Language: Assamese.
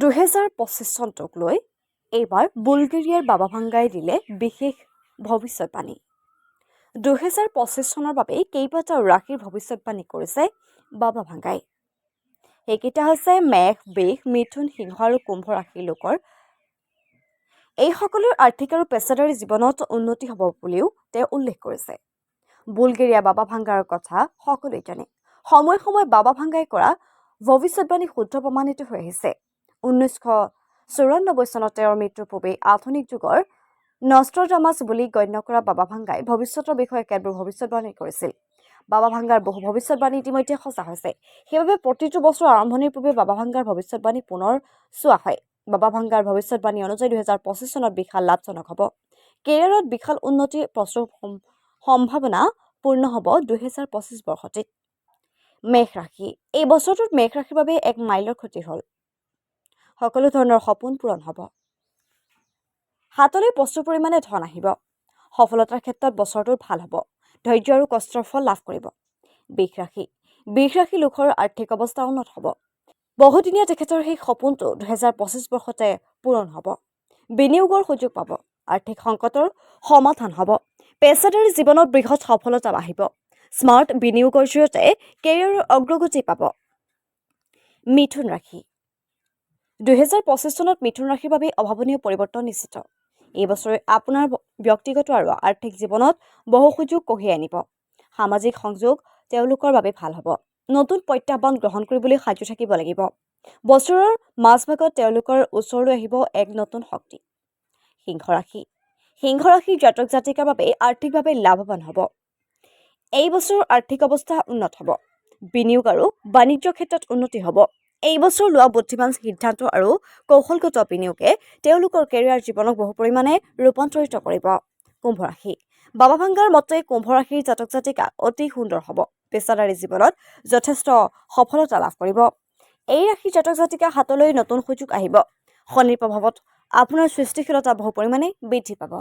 2025 চনটোক লৈ এইবাৰ বুলগেৰিয়াৰ বাবাভাঙ্গাই দিলে বিশেষ ভৱিষ্যৎবাণী 2025 চনৰ বাবে কেইবাটাও ৰাশিৰ ভৱিষ্যৎবাণী কৰিছে বাবাভাঙ্গাই সেইকেইটা হৈছে মেঘ বৃষ মিথুন সিংহ আৰু কুম্ভ ৰাশিৰ লোকৰ এই সকলৰ আৰ্থিক আৰু পেছাদাৰী জীৱনত উন্নতি হ'ব বুলিও তেওঁ উল্লেখ কৰিছে বুলগেৰিয়া বাবাভাঙ্গাৰ কথা সকলোৱে জানে সময় সময় বাবাভাঙ্গাই কৰা ভৱিষ্যৎবাণী শুদ্ধ প্ৰমাণিত হৈ আহিছে 1994 চনত তেওঁৰ মৃত্যুৰ পূৰ্বে আধুনিক যুগৰ নষ্ট্ৰডামাছ বুলি গণ্য কৰা বাবাভাঙ্গাই ভৱিষ্যতৰ বিষয়ে কেতবোৰ ভৱিষ্যৎবাণী কৰিছিল বাবাভাঙ্গাৰ বহু ভৱিষ্যৎবাণী ইতিমধ্যে সঁচা হৈছে সেইবাবে প্ৰতিটো বছৰ আৰম্ভণিৰ পূৰ্বে বাবাভাঙ্গাৰ ভৱিষ্যৎবাণী পুনৰ চোৱা হয় বাবাভাঙ্গাৰ ভৱিষ্যৎবাণী অনুযায়ী 2025 চনত বিশাল লাভজনক হ'ব কেৰিয়াৰত বিশাল উন্নতিৰ প্ৰচুৰ সম্ভাৱনা পূৰ্ণ হ'ব 2025 বৰ্ষটিত মেঘ ৰাশি এই বছৰটোত মেঘ ৰাশিৰ বাবে এক মাইলৰ খুঁটি হ'ল সকলো ধৰণৰ সপোন পূৰণ হ'ব হাতলৈ প্ৰচুৰ পৰিমাণে ধন আহিব সফলতাৰ ক্ষেত্ৰত বছৰটো ভাল হ'ব ধৈৰ্য আৰু কষ্টৰ ফল লাভ কৰিব বৃষ ৰাশি লোকৰ আৰ্থিক অৱস্থা উন্নত হ'ব বহুদিনীয়া তেখেতৰ সেই সপোনটো 2025 বৰ্ষতে পূৰণ হ'ব বিনিয়োগৰ সুযোগ পাব আৰ্থিক সংকটৰ সমাধান হ'ব পেছাদাৰী জীৱনত বৃহৎ সফলতা আহিব স্মাৰ্ট বিনিয়োগৰ জৰিয়তে কেৰিয়াৰৰ অগ্ৰগতি পাব মিথুন ৰাশি 2025 চনত মিথুন ৰাশিৰ বাবে অভাৱনীয় পৰিৱৰ্তন নিশ্চিত এই বছৰে আপোনাৰ ব্যক্তিগত আৰু আৰ্থিক জীৱনত বহু সুযোগ কঢ়িয়াই আনিব সামাজিক সংযোগ তেওঁলোকৰ বাবে ভাল হ'ব নতুন প্ৰত্যাহ্বান গ্ৰহণ কৰিবলৈ সাজু থাকিব লাগিব বছৰৰ মাজভাগত তেওঁলোকৰ ওচৰলৈ আহিব এক নতুন শক্তি সিংহ ৰাশিৰ জাতক জাতিকাৰ বাবে আৰ্থিকভাৱে লাভৱান হ'ব এই বছৰ আৰ্থিক অৱস্থা উন্নত হ'ব বিনিয়োগ আৰু বাণিজ্য ক্ষেত্ৰত উন্নতি হ'ব এই বছৰ লোৱা বুদ্ধিমান সিদ্ধান্ত আৰু কৌশলগত বিনিয়োগে তেওঁলোকৰ কেৰিয়াৰ জীৱনক বহু পৰিমাণে ৰূপান্তৰিত কৰিব কুম্ভ ৰাশি বাবাভাঙ্গাৰ মতে কুম্ভ ৰাশিৰ জাতক জাতিকা অতি সুন্দৰ হ'ব পেছাদাৰী জীৱনত যথেষ্ট সফলতা লাভ কৰিব এই ৰাশিৰ জাতক জাতিকা হাতলৈ নতুন সুযোগ আহিব শনিৰ প্ৰভাৱত আপোনাৰ সৃষ্টিশীলতা বহু পৰিমাণে বৃদ্ধি পাব